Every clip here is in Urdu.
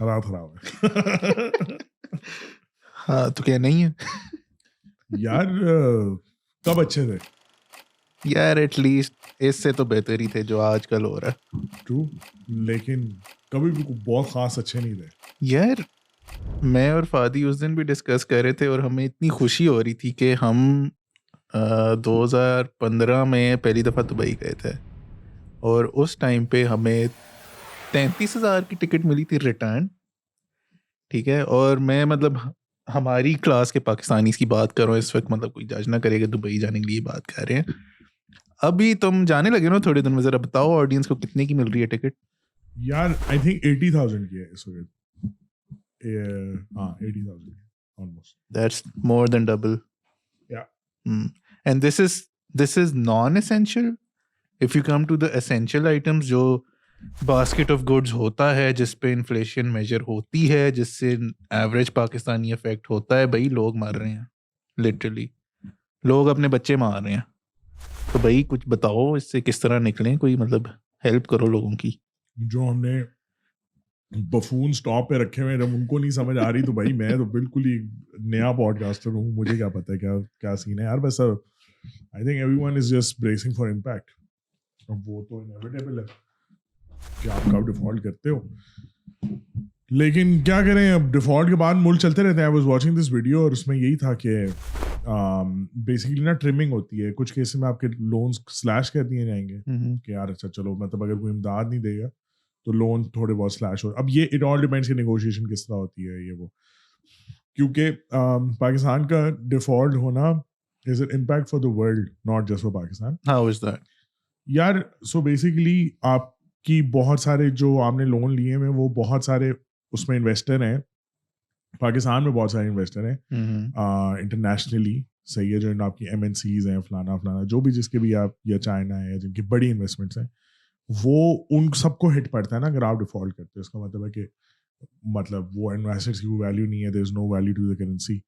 حالات خراب ہے. ہاں تو کیا نہیں ہے یار کب اچھے تھے یار, ایٹ لیسٹ اس سے تو بہتر ہی تھے جو آج کل ہو رہا ہے. ٹرو, لیکن کبھی بھی بہت خاص اچھے نہیں تھے. یار میں اور فادی اس دن بھی ڈسکس کر رہے تھے اور ہمیں اتنی خوشی ہو رہی تھی کہ ہم 2015 میں پہلی دفعہ دبئی گئے تھے اور اس ٹائم پہ ہمیں 33,000 کی ٹکٹ ملی تھی ریٹرن, ٹھیک ہے. اور میں مطلب ہماری کلاس کے پاکستانی کی بات کر رہا ہوں اس وقت, مطلب کوئی جج نہ کرے گا دبئی جانے کے لیے بات کر رہے ہیں. ابھی تم جانے لگے نا تھوڑے دن میں, ذرا بتاؤ آڈینس کو کتنے کی مل رہی ہے ٹکٹ. یار آئی تھنک 80,000 کی ہے اس وقت. ہاں 80,000 almost. That's more than double. Yeah. And this is non-essential. If you come to the essential items, جو باسکٹ آف گڈز ہوتا ہے جس پہ انفلیشن میجر ہوتی ہے, جس سے ایوریج پاکستانی افیکٹ ہوتا ہے, بھائی لوگ مر رہے ہیں, لٹرلی لوگ اپنے بچے مار رہے ہیں. تو بھائی کچھ بتاؤ اس سے کس طرح نکلیں, کوئی مطلب ہیلپ کرو لوگوں کی. جو ہم نے بفون سٹاپ پہ رکھے ہوئے, جب ان کو نہیں سمجھ آ رہی تو بھائی میں تو بالکل ہی نیا پوڈ کاسٹر ہوں, مجھے کیا پتا ہے کیا سین ہے یار. بس I think everyone is just bracing for impact. اب وہ تو انیویٹیبل ہے کہ آپ کب ڈیفالٹ کرتے ہو, لیکن کیا کریں, اب ڈیفالٹ کے بعد ملک چلتے رہتے ہیں. I was watching this video اور اس میں یہی تھا کہ بیسیکلی نا ٹرمنگ ہوتی ہے, کچھ کیسز میں آپ کے لونز سلیش کر دیے جائیں گے کہ یار اچھا چلو مطلب اگر کوئی امداد نہیں دے گا تو لون تھوڑے بہت سلیش ہو. اب یہ اٹ آل ڈیپینڈس کہ نیگوشیشن کس طرح ہوتی ہے یہ وہ, کیونکہ پاکستان کا ڈیفالٹ ہونا is an impact for the world, not just for Pakistan. How is that یار سو بیسیکلی آپ کی بہت سارے جو آپ نے لون لیے ہیں وہ بہت سارے اس میں انویسٹر ہیں, پاکستان میں بہت سارے انویسٹر ہیں انٹرنیشنلی, صحیح ہے, جو آپ کی ایم این سیز ہیں فلانا جو بھی جس کے بھی آپ, یا چائنا ہے جن کی بڑی انویسٹمنٹس ہیں, وہ ان سب کو ہٹ پڑتا ہے نا اگر آپ ڈیفالٹ کرتے ہیں. اس کا مطلب ہے کہ مطلب وہ انویسٹرس کی کوئی ویلیو نہیں ہے, there is no value to the currency.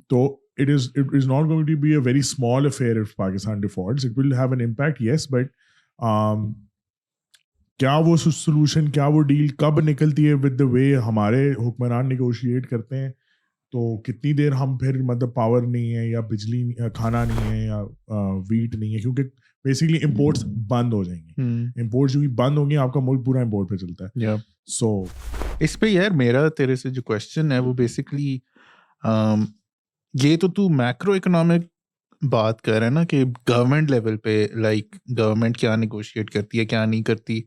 تو it is not going to be a very small affair if Pakistan defaults. It will have an impact, yes, but کیا وہ سولوشن, کیا وہ ڈیل کب نکلتی ہے ود دا وے ہمارے حکمران نیگوشیٹ کرتے ہیں, تو کتنی دیر ہم پھر مطلب پاور نہیں ہے یا بجلی کھانا نہیں ہے یا ویٹ نہیں ہے, کیونکہ بیسکلی امپورٹس بند ہو جائیں گے. امپورٹس جو بند ہوں گے آپ کا ملک پورا امپورٹ پہ چلتا ہے. سو اس پہ یار میرا تیرے سے جو کوشچن ہے وہ بیسکلی یہ تو میکرو اکنامک بات کر رہا ہے نا کہ گورنمنٹ لیول پہ لائک گورنمنٹ کیا نیگوشیٹ کرتی ہے کیا نہیں کرتی.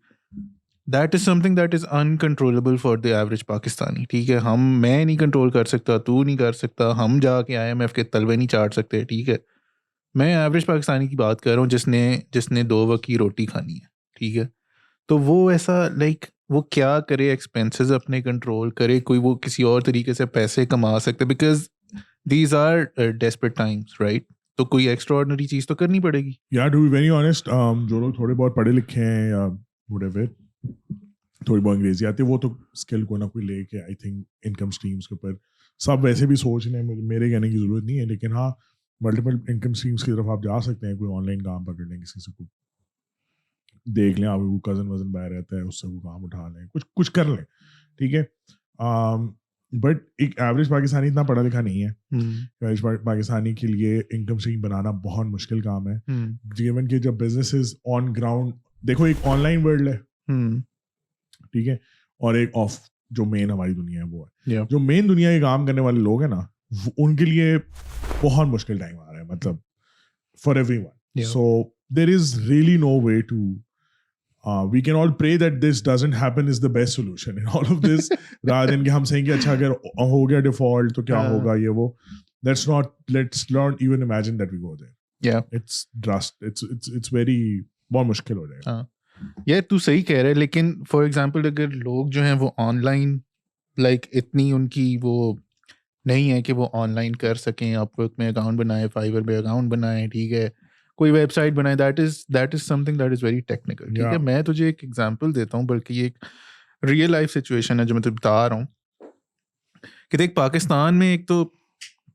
That is some thing that is uncontrollable for the average Pakistani, ٹھیک ہے. میں نہیں کنٹرول کر سکتا, تو نہیں کر سکتا, ہم جا کے IMF کے تلوے نہیں چاٹ سکتے, ٹھیک ہے. میں ایوریج پاکستانی کی بات کر رہا ہوں جس نے 2 وقت کی روٹی کھانی ہے, ٹھیک ہے. تو وہ ایسا لائک وہ کیا کرے, ایکسپینسز اپنے کنٹرول کرے, کوئی وہ کسی اور طریقے سے پیسے کما سکتے, because these are desperate times, right. تو کوئی ایکسٹرا آرڈنری چیز تو کرنی پڑے گی. یار ٹو بی ویری آنیسٹ, جو لوگ تھوڑے بہت پڑھے لکھے ہیں یا whatever, تھوڑی بہت انگریزی آتی ہے, وہ تو اسکل کو نہ کوئی لے کے آئی تھنک انکم اسٹریمس کے اوپر سب ویسے بھی سوچ رہے ہیں, میرے کہنے کی ضرورت نہیں ہے. لیکن ہاں ملٹیپل انکم اسٹریمس کی طرف آپ جا سکتے ہیں, کوئی آن لائن کام پکڑ لیں, کسی سے دیکھ لیں, آپ کو کزن وزن باہر رہتا ہے اس سے وہ کام اٹھا لیں, کچھ کر لیں, ٹھیک ہے. بٹ ایک ایوریج پاکستانی اتنا پڑھا لکھا نہیں ہے. ایوریج پاکستانی کے لیے انکم اسٹریم بنانا بہت مشکل کام ہے, گیون کہ جب بزنسز آن گراؤنڈ, دیکھو ایک آن لائن ورلڈ ہے, ٹھیک ہے, اور ایک آف جو مین ہماری دنیا ہے وہ ہے. جو مین دنیا کے کام کرنے والے لوگ ہیں نا, ان کے لیے بہت مشکل ٹائم آ رہا ہے, مطلب for everyone. So there is really no way to, we can all pray that this doesn't happen is the best solution in all of this, rather than کہ ہم سہیں کہ اچھا اگر ہو گیا ڈیفالٹ تو کیا ہوگا یہ وہ. let's not even imagine that we go there. it's very بہت مشکل ہو جائے گا. یہ تو صحیح کہہ رہے, لیکن فار ایگزامپل اگر لوگ جو ہیں وہ آن لائن لائک اتنی ان کی وہ نہیں ہے کہ وہ آن لائن کر سکیں, آپ وقت میں اکاؤنٹ بنائے, فائیور پہ اکاؤنٹ بنائیں, ٹھیک ہے, کوئی ویب سائٹ بنائے, that is some thing that is very technical, ٹھیک ہے. میں تجھے ایک ایگزامپل دیتا ہوں, بلکہ یہ ایک ریئل لائف سچویشن ہے جو میں تجھے بتا رہا ہوں کہ دیکھ پاکستان میں ایک تو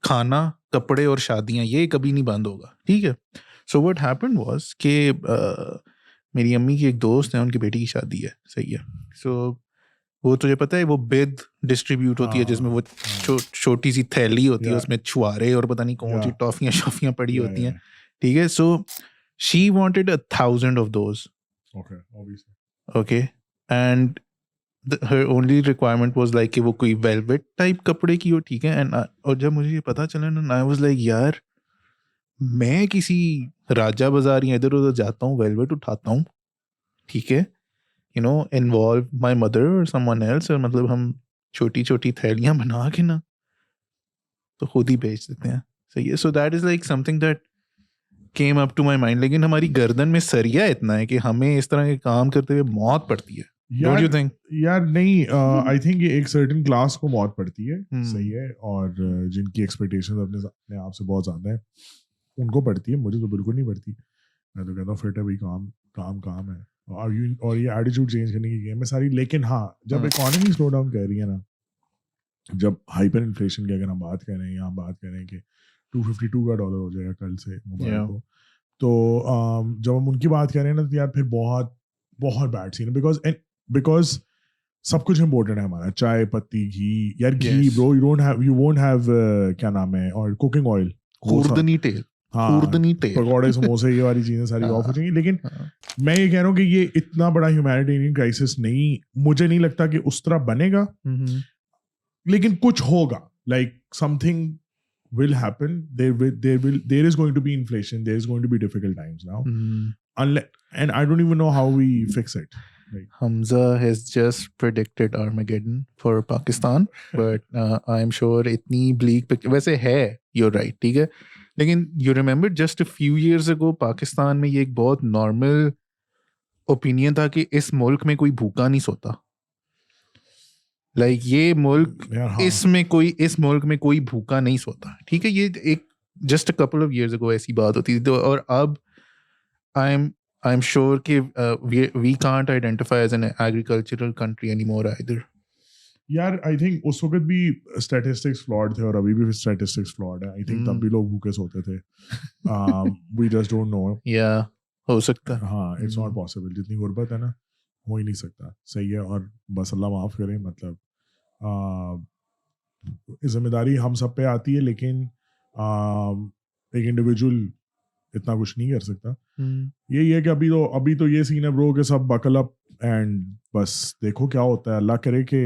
کھانا, کپڑے اور شادیاں یہ کبھی نہیں بند ہوگا, ٹھیک ہے. سو واٹ ہیپنڈ واز کہ میری امی کی ایک دوست ہے, ان کی بیٹی کی شادی ہے, صحیح ہے. سو وہ تجھے پتہ ہے وہ بید ڈسٹریبیوٹ ہوتی ہے جس میں وہ چھوٹی سی تھیلی ہوتی ہے اس میں چھوارے اور پتہ نہیں کون سی ٹافیاں شافیاں پڑی ہوتی ہیں ٹھیک ہے. سو she wanted 1000 of those. Okay. And her only requirement was like کہ وہ کوئی velvet type کپڑے کی ہو ٹھیک ہے. اور جب مجھے یہ پتا چلا نا I was like یار میں کسی راجہ بازار یا ادھر ادھر جاتا ہوں ویلویٹ اٹھاتا ہوں ٹھیک ہے involve my mother or someone else اور مطلب ہم چھوٹی چھوٹی تھیلیاں بنا کے نا تو خود ہی بیچ دیتے ہیں. صحیح ہے. So that is like something that came up to my mind. لیکن ہماری گردن میں سریا اتنا ہے کہ ہمیں اس طرح کے کام کرتے ہوئے موت پڑتی ہے. Don't you think? یار نہیں آئی تھنک یہ ایک سرٹن کلاس کو موت پڑتی ہے. صحیح ہے. اور جن کی ایکسپیکٹیشن اپنے آپ سے بہت زیادہ ہے ان کو پڑتی ہے. مجھے تو بالکل نہیں پڑتی. میں تو کہتا ہوں فٹ ہے بھائی کام ہے. اور یہ ایٹیٹیوڈ چینج کرنے کی گیم ہے ساری. لیکن ہاں جب اکانومی سلو ڈاؤن کر رہی ہے نا, جب ہائپر انفلیشن کی اگر ہم بات کریں یا ہم بات کریں کہ $252 کا ڈالر ہو جائے گا کل سے موبائل کو, تو جب ہم ان کی بات کریں نا تو یار پھر بہت بہت بیڈ سین ہے. بیکاز سب کچھ امپورٹنٹ ہے ہمارا, چائے پتی گھی. یار گھی برو یو وونٹ ہیو کیا نام ہے, اور کوکنگ آئل, خوردنی تیل, پکوڑے سموسے یہ والی چیزیں ساری آف ہو جائیں گی. لیکن میں یہ کہہ رہا ہوں کہ یہ اتنا بڑا ہیومینیٹیرین کرائسس نہیں, مجھے نہیں لگتا کہ اس طرح بنے گا, لیکن کچھ ہوگا. Like some thing will happen. There is going to be inflation. There is going to be difficult times now. And I don't even know how we fix it. Like, Hamza has just predicted Armageddon for Pakistan, but I'm sure itni bleak picture ویسے ہے. You're right, ٹھیک ہے. لیکن you remember just a few years ago Pakistan میں یہ ایک بہت نارمل اوپینین تھا کہ اس ملک میں کوئی بھوکا نہیں سوتا. لائک یہ ملک اس ملک میں کوئی بھوکا نہیں سوتا ٹھیک ہے. یہ ایک just a couple of years ago ایسی بات ہوتی تھی. اور اب آئی ایم شیور کہ we can't identify as an agricultural country anymore either. یار آئی تھنک اس وقت بھی اسٹیٹسٹکس فلاڈ تھے اور ابھی بھی اسٹیٹسٹکس فلاڈ ہے. آئی تھنک تب بھی لوگ بھوکے سوتے تھے. We just don't know. یا ہو سکتا ہے. ہاں اٹس ناٹ پاسبل. جتنی غربت ہے نا ہو ہی نہیں سکتا. صحیح ہے. اور بس اللہ معاف کرے, مطلب ذمہ داری ہم سب پہ آتی ہے, لیکن ایک انڈیویجول اتنا کچھ نہیں کر سکتا. یہی ہے کہ ابھی تو یہ سین ہے برو کہ سب بکل اپ اینڈ بس دیکھو کیا ہوتا ہے. اللہ کرے کہ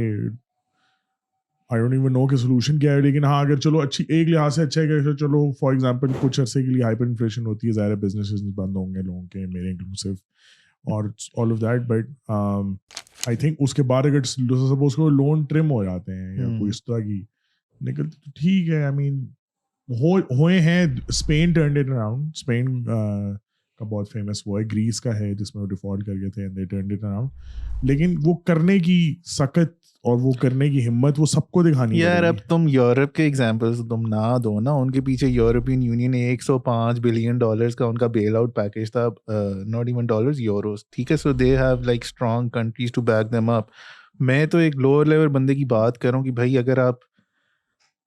آئی ڈونٹ ایون نو کہ سولوشن کیا ہے. لیکن ہاں اگر چلو اچھی ایک لحاظ سے اچھا ہے کہ چلو فار ایگزامپل کچھ عرصے کے لیے ہائپر انفلیشن ہوتی ہے, ظاہر ہے بزنسز بند ہوں گے لوگوں کے, میرے انکلوسیو اور all of that. But I think اس کے بعد اگر سپوز کو لون ٹرم ہو جاتے ہیں یا کوئی اس طرح کی نکلتی تو ٹھیک ہے. آئی مین ہوئے ہیں. Spain turned it around. Spain کا بہت فیمس وہ ہے, گریس کا ہے جس میں وہ ڈیفالٹ کر گئے تھے and they turned it around. لیکن وہ کرنے کی سخت اور وہ کرنے کی ہمت وہ سب کو دکھانی ہے. یار اب تم یورپ کے ایگزامپلس تم نہ دو نا. ان کے پیچھے یورپین یونین $105 بلین کا ان کا بیل آؤٹ پیکیج تھا, ناٹ ایون ڈالرز, یوروز, ٹھیک ہے. So they have like strong countries to back them up. میں تو ایک لوور لیول بندے کی بات کر رہا ہوں کہ بھائی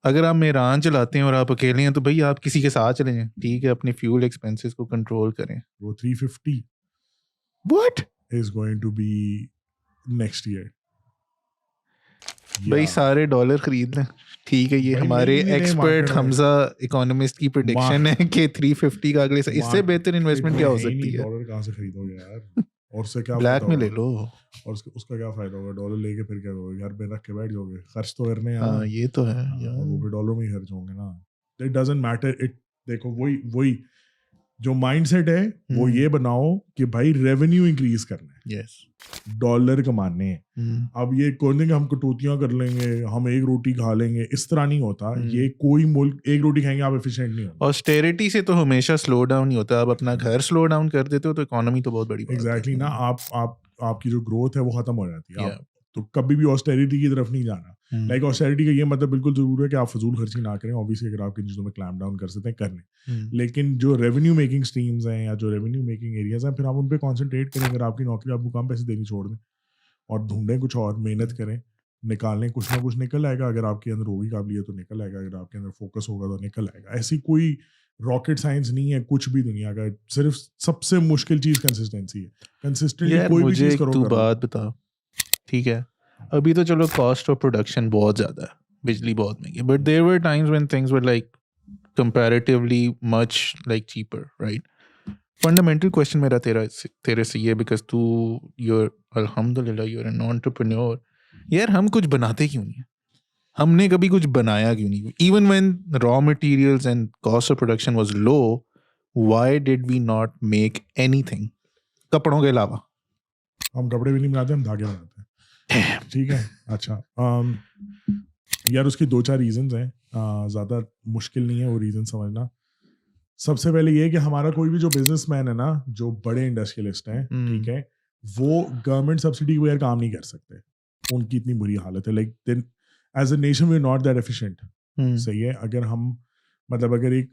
اگر آپ میران چلاتے ہیں اور آپ اکیلے ہیں تو بھائی آپ کسی کے ساتھ چلیں جائیں ٹھیک ہے. اپنے فیول ایکسپینسز کو کنٹرول کریں. وہ 350 what is going to be next year. بھائی سارے ڈالر خرید لیں ٹھیک ہے. یہ ہمارے ایکسپرٹ حمزہ اکانومسٹ کی پریڈکشن ہے کہ 350 کا اگلے اس سے بہتر انویسٹمنٹ کیا ہو سکتی ہے. ڈالر کہاں سے خریدو گے یار, اور اس سے کیا بلیک میں لے لو, اور اس کا کیا فائدہ ہوگا. ڈالر لے کے پھر کیا ہوگا, گھر پہ رکھ کے بیٹھ جاؤ گے. خرچ تو کرنے ہیں. ہاں یہ تو ہے, وہ بھی ڈالر میں ہی خرچ ہوں گے نا. It doesn't matter. دیکھو وہی جو مائنڈ سیٹ ہے وہ یہ بناؤ کہ بھائی ریونیو انکریز کرنا ہے, ڈالر کمانے ہیں. اب یہ کوئی نہیں کہ ہم کٹوتیاں کر لیں گے, ہم ایک روٹی کھا لیں گے, اس طرح نہیں ہوتا. یہ کوئی ملک ایک روٹی کھائیں گے آپ ایفیشینٹ نہیں ہوتے. آسٹیریٹی سے تو ہمیشہ سلو ڈاؤن ہی ہوتا ہے. آپ اپنا گھر سلو ڈاؤن کر دیتے ہو تو اکانومی تو بہت بڑی بات ہے. ایگزیکٹلی نا. آپ کی جو گروتھ ہے وہ ختم ہو جاتی ہے. تو کبھی بھی آسٹیریٹی کی طرف نہیں جانا. لائک آسٹیریٹی کا یہ مطلب بالکل ضرور ہے کہ آپ فضول خرچی نہ کریں. اوبیسلی اگر آپ کی چیزوں میں کلیم ڈاؤن کر سکتے ہیں کر لیں, لیکن جو ریونیو میکنگ اسٹریمز ہیں یا جو ریونیو میکنگ ایریاز ہیں پھر آپ ان پہ کانسنٹریٹ کریں. اگر آپ کی نوکری آپ کو کم پیسے دینی چھوڑ دیں اور ڈھونڈیں کچھ اور, محنت کریں, نکالیں, کچھ نہ کچھ نکل آئے گا. اگر آپ کے اندر ہوگی قابلیت تو نکل آئے گا, اگر آپ کے اندر فوکس ہوگا تو نکل آئے گا. ایسی کوئی راکٹ سائنس نہیں ہے کچھ بھی دنیا کا. صرف سب سے مشکل چیز کنسسٹنسی ہے. کنسسٹنٹلی کوئی بھی چیز کرو. تو بات بتا ٹھیک ہے, ابھی تو چلو کاسٹ آف پروڈکشن بہت زیادہ ہے, بجلی بہت مہنگی, but there were Times when things were like comparatively much like cheaper, right? Fundamental question میرا تیرے سے یہ, because you're alhamdulillah you're an entrepreneur. یار ہم کچھ بناتے کیوں نہیں ہیں؟ ہم نے کبھی کچھ بنایا کیوں نہیں؟ Even when raw materials and cost of production was low, why did we not make anything? کپڑوں کے علاوہ ہم کپڑے بھی نہیں بناتے, ہم دھاگے بناتے ہیں. ٹھیک ہے, اچھا یار اس کی 2-4 ریزنز ہیں, زیادہ مشکل نہیں ہے وہ ریزن سمجھنا. سب سے پہلے یہ کہ ہمارا کوئی بھی جو بزنس مین ہے نا, جو بڑے انڈسٹریلسٹ ہیں, ٹھیک ہے, وہ گورنمنٹ سبسڈی کے بغیر کام نہیں کر سکتے. ان کی اتنی بری حالت ہے. Like then as a nation we are not that efficient. صحیح ہے, اگر ہم مطلب اگر ایک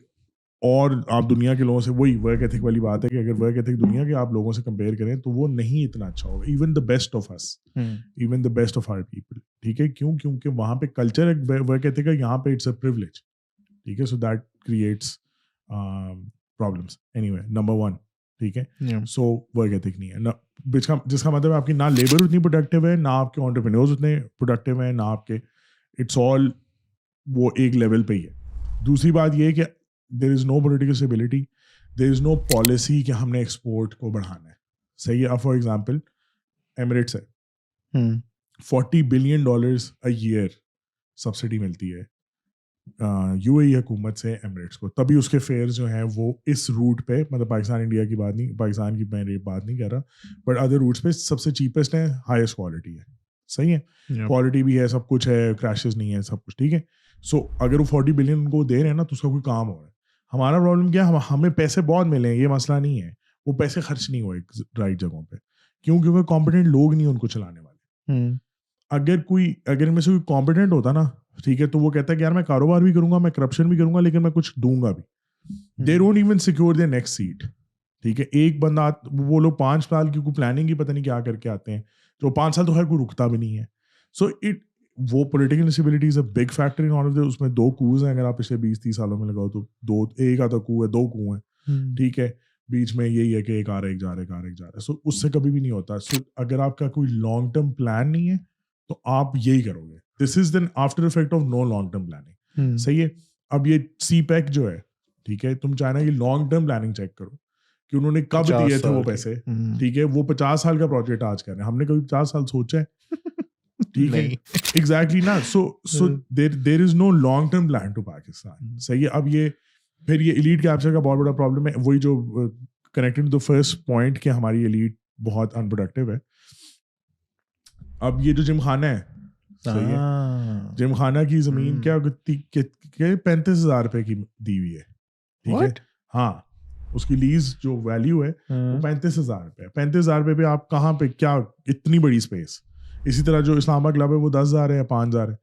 اور آپ دنیا کے لوگوں سے, وہی ورک ایتھک والی بات ہے کہ اگر ورک ایتھک دنیا کے آپ لوگوں سے کمپیئر کریں تو وہ نہیں اتنا اچھا ہوگا. Even the best of us, even the best of our people, ٹھیک ہے. کیوں؟ کیونکہ وہاں پہ کلچر ایک ورک ایتھک ہے, یہاں پہ اٹس اے پریولیج, ٹھیک ہے. So that creates problems. Any way, number 1, ٹھیک ہے. سو ورک ایتھک نہیں ہے, جس کا مطلب ہے آپ کی نہ لیبر اتنی پروڈکٹیو ہے, نہ آپ کے انٹرپرینورز اتنے پروڈکٹیو ہیں, نہ آپ کے, اٹس آل وہ ایک لیول پہ ہی ہے. دوسری بات یہ ہے کہ there is no political stability, there is no policy کہ ہم نے ایکسپورٹ کو بڑھانا ہے. صحیح ہے. اب فار ایگزامپل ایمریٹس ہے, $40 billion a year سبسڈی ملتی ہے یو اے ای حکومت سے ایمریٹس کو. تبھی اس کے فیئرز جو ہیں وہ اس روٹ پہ, مطلب پاکستان انڈیا کی بات نہیں, پاکستان کی میں بات نہیں کر رہا, بٹ ادر روٹس پہ سب سے چیپسٹ ہیں, ہائیسٹ کوالٹی ہے. صحیح ہے, کوالٹی بھی ہے, سب کچھ ہے, کریشز نہیں ہے, سب کچھ ٹھیک ہے. سو اگر وہ 40 بلین ان کو دے رہے ہیں نا, تو اس کا کوئی کام ہو رہا ہے. ہمارا پرابلم کیا ہے, ہمیں پیسے بہت ملے ہیں, یہ مسئلہ نہیں ہے, وہ پیسے خرچ نہیں ہوئے رائٹ جگہوں پہ. کیوں؟ کیونکہ کمپیٹنٹ لوگ نہیں ان کو چلانے والے. اگر ان میں سے کوئی کمپیٹنٹ ہوتا نا, ٹھیک ہے, تو وہ کہتا ہے کہ یار میں کاروبار بھی کروں گا, میں کرپشن بھی کروں گا, لیکن میں کچھ دوں گا بھی. They don't even secure their next seat, ٹھیک ہے. ایک بندہ, وہ لوگ 5 سال کی کوئی پلاننگ ہی پتہ نہیں کیا کر کے آتے ہیں, جو 5 سال تو خیر کوئی رکتا بھی نہیں ہے. سو وہ political instability is a big factor in all of this. اس میں 2 کوز ہیں, اگر آپ پچھلے 20-30 سالوں میں لگاؤ تو ایک آدھا کو ہے, 2 کو ہیں, ٹھیک ہے. بیچ میں یہی ہے کہ ایک آ رہا ہے, ایک جا رہا ہے, ایک آ رہا ہے, ایک جا رہا ہے. سو اس سے کبھی بھی نہیں ہوتا. سو اگر آپ کا کوئی لانگ ٹرم پلان نہیں ہے تو آپ یہی کرو گے. This is then after effect of no long term planning. صحیح ہے. اب یہ سی پیک جو ہے, ٹھیک ہے, تم چائنا کی لانگ ٹرم پلاننگ چیک کرو کہ انہوں نے کب دیے تھے وہ پیسے, ٹھیک ہے. وہ 50 سال کا پروجیکٹ آج کر رہے ہیں, ہم نے کبھی 50 سال سوچا ہے؟ ٹھیک ہے, ایگزیکٹلی نا. So there is no long term plan to Pakistan. صحیح ہے. اب یہ پھر یہ ایلیٹ کیپچر کا بہت بڑا پرابلم ہے. وہی جو connected to the first point کہ ہماری ایلیٹ بہت ان پروڈکٹیو ہے. اب یہ جو جم خانہ ہے, صحیح ہے, جم خانہ کی زمین کیا 35,000 روپے کی دی ہوئی ہے, ٹھیک ہے. ہاں, اس کی لیز جو ویلیو ہے وہ 35,000 روپے. 35,000 روپے پہ آپ کہاں پہ کیا اتنی بڑی اسپیس. اسی طرح جو اسلام آباد کلب ہے وہ 10,000 ہے یا 5,000 ہے,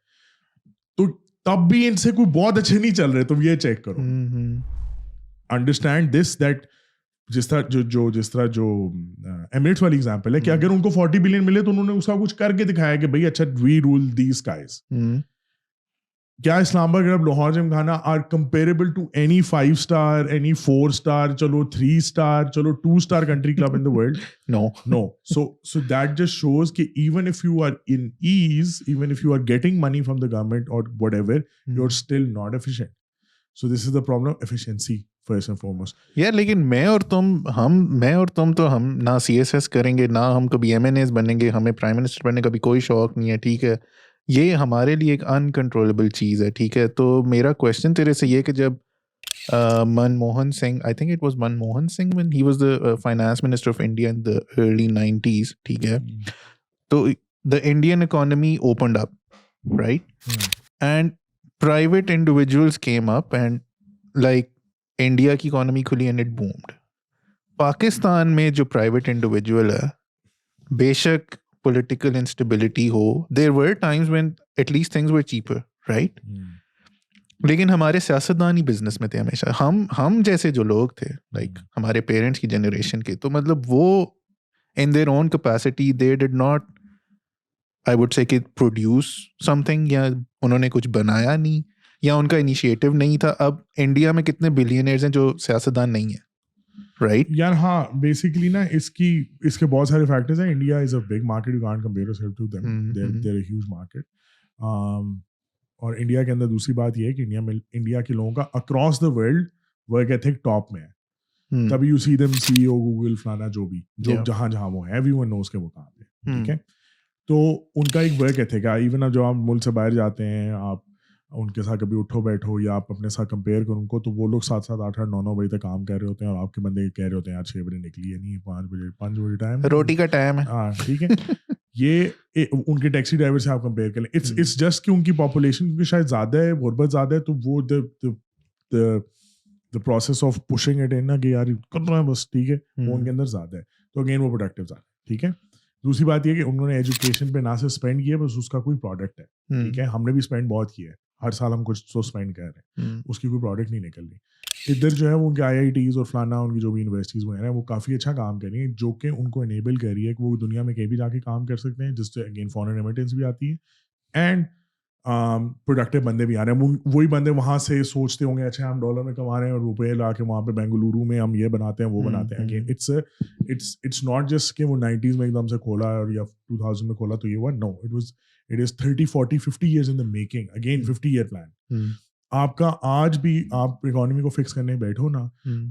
تو تب بھی ان سے کوئی بہت اچھے نہیں چل رہے. تم یہ چیک کرو, انڈرسٹینڈ دس, دیٹ جس طرح جو ایمریٹس والی ایگزامپل ہے کہ اگر ان کو 40 بلین ملے تو انہوں نے اس کا کچھ کر کے دکھایا کہ بھائی اچھا وی رول دیز اسکائز. کیا اسلام آباد club, Lahore Gymkhana are comparable to any 5 star, any 4 star, چلو 3 اسٹار, چلو 2 star country club in the world? No. So that just shows کہ even if you are in ease, even if you are getting money from the government or whatever, you're still not efficient. So this is the problem of efficiency first and foremost. یار لیکن میں اور تم تو ہم نہ CSS کریں گے, نہ ہم کبھی MNAs بنیں گے, ہمیں پرائم منسٹر بننے کا بھی کوئی شوق نہیں ہے, ٹھیک ہے. یہ ہمارے لیے ایک انکنٹرولبل چیز ہے, ٹھیک ہے. تو میرا کویشچن تیرے سے یہ کہ جب Manmohan Singh, I think it was Manmohan Singh when he was the finance minister of India in the early 90s, ٹھیک ہے, تو the Indian economy opened up, right? And private individuals came up and like India کی economy کھلی and it boomed. پاکستان میں جو private individual ہے, بے شک political instability who, there were times when at least things were cheaper, right? لیکن ہمارے سیاستدان ہی بزنس میں تھے ہمیشہ. ہم جیسے جو لوگ تھے, لائک ہمارے پیرنٹس کی جنریشن کے, تو مطلب وہ in their own capacity they did not, I would say کہ produce something, یا انہوں نے کچھ بنایا نہیں, یا ان کا انیشیٹو نہیں تھا. اب انڈیا میں کتنے بلینئرز ہیں جو سیاستدان نہیں ہیں, right? یار ہاں بیسکلی نا اس کے بہت سارے فیکٹرز ہیں. India is a big market, you can't compare yourself to them, there a huge market. اور انڈیا کے اندر دوسری بات یہ ہے کہ انڈیا کے لوگوں کا across the world work ethic top میں ہے. تبھی you see them CEO Google فلانا جو بھی جہاں وہ ہیں, ایوری ون نوز کہ وہ کہاں پہ, ٹھیک ہے. تو ان کا ایک ورک ایتھک ہے. ایون اب جب آپ ملک سے باہر جاتے ہیں, آپ ان کے ساتھ کبھی اٹھو بیٹھو یا آپ اپنے ساتھ کمپیئر کرو ان کو, تو وہ لوگ 7 8 9 بجے تک کام کر رہے ہوتے ہیں, اور آپ کے بندے کہہ رہے ہوتے ہیں یار 6 بجے نکلیے نہیں, 5 بجے ٹائم, روٹی کا ٹائم ہے. ہاں ٹھیک ہے. یہ ان کے ٹیکسی ڈرائیور سے آپ کمپیئر کر لیں. اٹس جسٹ کہ ان کی پاپولیشن کیونکہ شاید زیادہ ہے, غربت زیادہ ہے, تو وہ the process of pushing it in نا کہ یار کر رہے ہیں بس, ٹھیک ہے, وہ ان کے اندر زیادہ ہے, تو اگین وہ پروڈکٹیو زیادہ ہے, ٹھیک ہے. دوسری بات یہ کہ انہوں نے ایجوکیشن پہ نہ سے اسپینڈ کیا, بس اس کا کوئی پروڈکٹ ہے, ٹھیک ہے. ہم نے بھی اسپینڈ بہت کیا ہے, ہر سال ہم کچھ تو اسپینڈ کر رہے ہیں, اس کی کوئی پروڈکٹ نہیں نکل رہی. ادھر جو ہے وہ ان کے IITs اور فلانا ان کی جو بھی یونیورسٹیز وہ ہیں وہ کافی اچھا کام کر رہی ہیں, جو کہ ان کو انیبل کر رہی ہے کہ وہ دنیا میں کہیں بھی جا کے کام کر سکتے ہیں, جس سے اگین فارن ریمیٹنس بھی آتی ہے, اینڈ پروڈکٹیو بندے بھی آ رہے ہیں. وہی بندے وہاں سے سوچتے ہوں گے اچھا ہم ڈالر میں کما رہے ہیں اور روپے لا کے وہاں پہ بینگلورو میں ہم یہ بناتے ہیں وہ بناتے ہیں. اگین اٹس ناٹ جسٹ کہ وہ 90s میں ایک دم سے کھولا اور یا 2000 میں کھولا تو یہ ہوا, no, it is 30 40 50 years in the making. Again 50-year plan. آپ کا آج بھی آپ اکانومی کو فکس کرنے بیٹھو نا,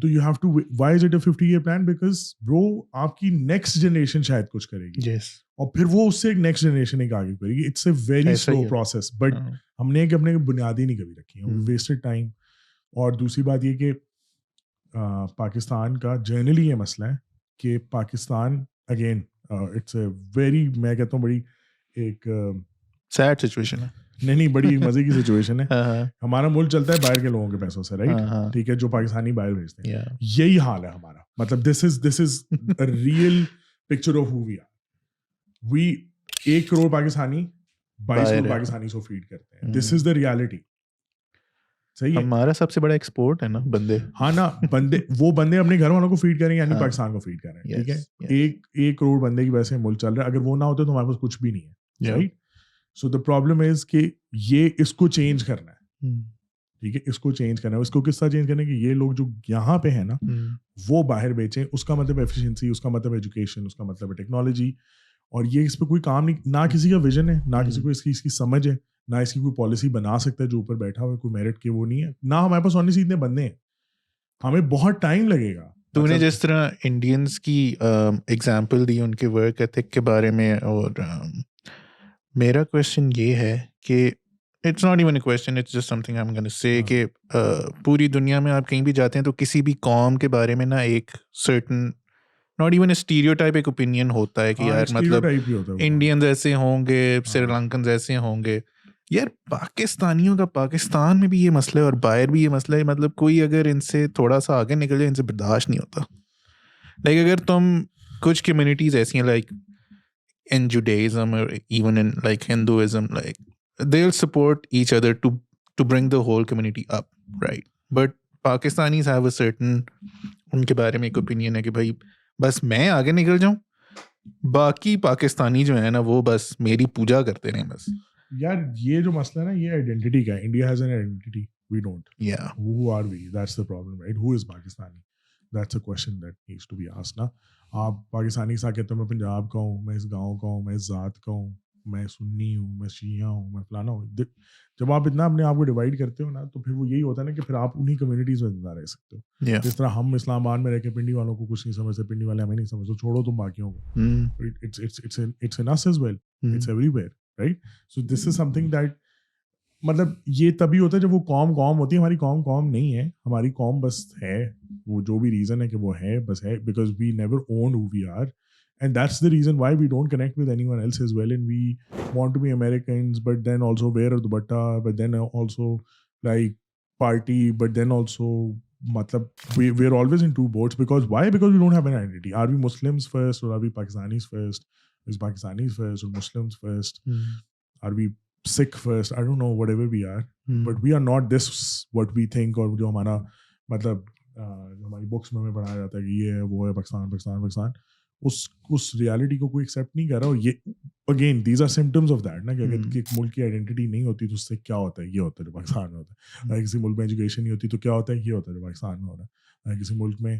تو you have to, why is it a 50-year plan, because bro آپ کی نیکسٹ جنریشن شاید کچھ کرے گی, اور پھر وہ اس سے ایک نیکسٹ جنریشن ایک آگے کرے گی. It's a very slow process, but ہم نے اپنے بنیادی نہیں کبھی رکھی ہیں, ویسٹڈ ٹائم. اور دوسری بات یہ کہ پاکستان کا جنرلی یہ مسئلہ ہے کہ Pakistan again it's a very, میں کہتا ہوں بڑی ایک سیڈ سچویشن ہے. نہیں بڑی مزے کی سچویشن ہے. ہمارا ملک چلتا ہے باہر کے لوگوں کے پیسوں سے, رائٹ, ٹھیک ہے, جو پاکستانی باہر بھیجتے ہیں. یہی حال ہے ہمارا, مطلب this is real picture of how we are. We 1 crore Pakistani 22 crore Pakistani کو فیڈ کرتے ہیں. This is the reality. صحیح ہے, ہمارا سب سے بڑا ایکسپورٹ ہے نا بندے. ہاں نا, وہ بندے اپنے گھر والوں کو فیڈ کریں یعنی پاکستان کو فیڈ کریں, ٹھیک ہے. 1 کروڑ بندے کی وجہ سے ملک چل رہا ہے. اگر وہ نہ ہوتے تو ہمارے پاس کچھ بھی نہیں ہے, right. So the problem is کہ یہ اس کو چینج کرنا ہے, ٹھیک ہے, اس کو چینج کرنا ہے. اس کو کس طرح چینج کرنا ہے کہ یہ لوگ جو یہاں پہ ہیں نا وہ باہر بیچیں. اس کا مطلب ایفیشنسی, اس کا مطلب ایجوکیشن, اس کا مطلب ہے ٹیکنالوجی. اور یہ اس پہ کوئی کام نہیں, نہ کسی کا ویژن ہے, نہ کسی کو اس کی سمجھ ہے, نہ اس کی کوئی پالیسی بنا سکتا ہے جو اوپر بیٹھا ہوا ہے, کوئی میرٹ کے وہ نہیں ہے, نہ ہمارے پاس آنیسٹلی اتنے بندے ہیں. ہمیں بہت ٹائم لگے گا. تو نے جس طرح انڈینس کی ایگزامپل دی ان کے ورک ایتھک کے بارے میں, اور میرا کویشچن یہ ہے کہ it's not even a question, it's just something I am gonna say کہ پوری دنیا میں آپ کہیں بھی جاتے ہیں تو کسی بھی قوم کے بارے میں نا ایک certain not even a stereotype ایک اوپینین ہوتا ہے کہ یار مطلب انڈینز ایسے ہوں گے, سری لنکنز ایسے ہوں گے. یار پاکستانیوں کا پاکستان میں بھی یہ مسئلہ ہے اور باہر بھی یہ مسئلہ ہے. مطلب کوئی اگر ان سے تھوڑا سا آگے نکل جائے ان سے برداشت نہیں ہوتا. لائک اگر تم کچھ کمیونٹیز ایسی ہیں like in Judaism or even in like Hinduism, like they'll support each other to bring the whole community up, right? But Pakistanis have a certain ان کے بارے میں ایک opinion ہے کہ بھائی بس میں آگے نکل جاؤں, باقی پاکستانی جو ہیں نا وہ بس میری پوجا کرتے رہیں بس. یار یہ جو مسئلہ ہے نا یہ آئیڈینٹی کا ہے. India has an identity, we don't. Yeah. Who are we? That's the problem, right? Who is Pakistani? That's a question that needs to be asked نا. آپ پاکستانی سا کہتے ہو میں پنجاب کا ہوں, میں اس گاؤں کا ہوں, میں اس ذات کا ہوں, میں سنی ہوں, میں شیعہ ہوں, میں فلانا ہوں. جب آپ اتنا اپنے آپ کو ڈیوائڈ کرتے ہو نا تو پھر وہ یہی ہوتا ہے نا کہ پھر آپ انہیں کمیونٹیز میں زندہ رہ سکتے ہو. جس طرح ہم اسلام آباد میں رہ کے پنڈی والوں کو کچھ نہیں سمجھتے, پنڈی والے ہمیں نہیں سمجھتے, چھوڑو تم باقیوں کو. It's in us as well. It's everywhere, right? So this is something that مطلب یہ تبھی ہوتا ہے جب وہ قوم ہوتی ہے. ہماری قوم نہیں ہے, ہماری قوم بس ہے. وہ جو بھی ریزن ہے کہ وہ ہے بس ہے, because we never owned who we are, and that's the reason why we don't connect with anyone else as well, and we want to be Americans but then also wear a dupatta, but then also like party, but then also matlab we're always in two boats. Because why? Because we don't have an identity. Are we Muslims first or are we Pakistanis first? Is Pakistanis first or Muslims first? Are we Sikh first? I don't know, whatever we are, but we are not this what we think, اور جو ہمارا مطلب ہماری بکس میں ہمیں پڑھایا جاتا ہے کہ یہ ہے وہ ہے پاکستان, اس ریالٹی کو کوئی ایکسیپٹ نہیں کر رہا. اور یہ again these are symptoms of that نا, کہ اگر ایک ملک کی آئیڈینٹی نہیں ہوتی تو اس سے کیا ہوتا ہے, یہ ہوتا ہے جو پاکستان میں ہوتا ہے. اگر کسی ملک میں ایجوکیشن نہیں ہوتی تو کیا ہوتا ہے, یہ ہوتا ہے جو پاکستان میں ہوتا ہے. اگر کسی ملک میں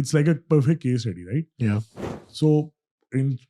It's like a perfect case study, right? Yeah. So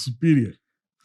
Superior.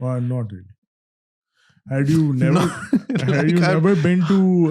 Not really. Had you never Like never been to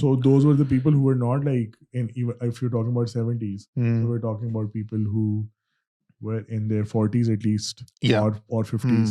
So those were the people who were not like if you're talking about 70s, we were talking about people who were in their 40s at least, Yeah. or 50s.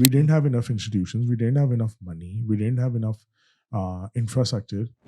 we didn't have enough institutions, we didn't have enough money, we didn't have enough infrastructure.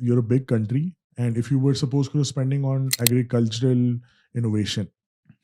you're a big country and if you were supposed to be spending on agricultural innovation,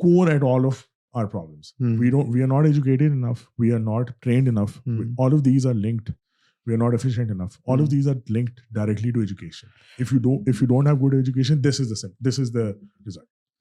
core at all of our problems. We are not educated enough, we are not trained enough. All of these are linked. We are not efficient enough. All of these are linked directly to education. If you don't have good education, this is the result.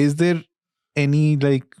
is there any like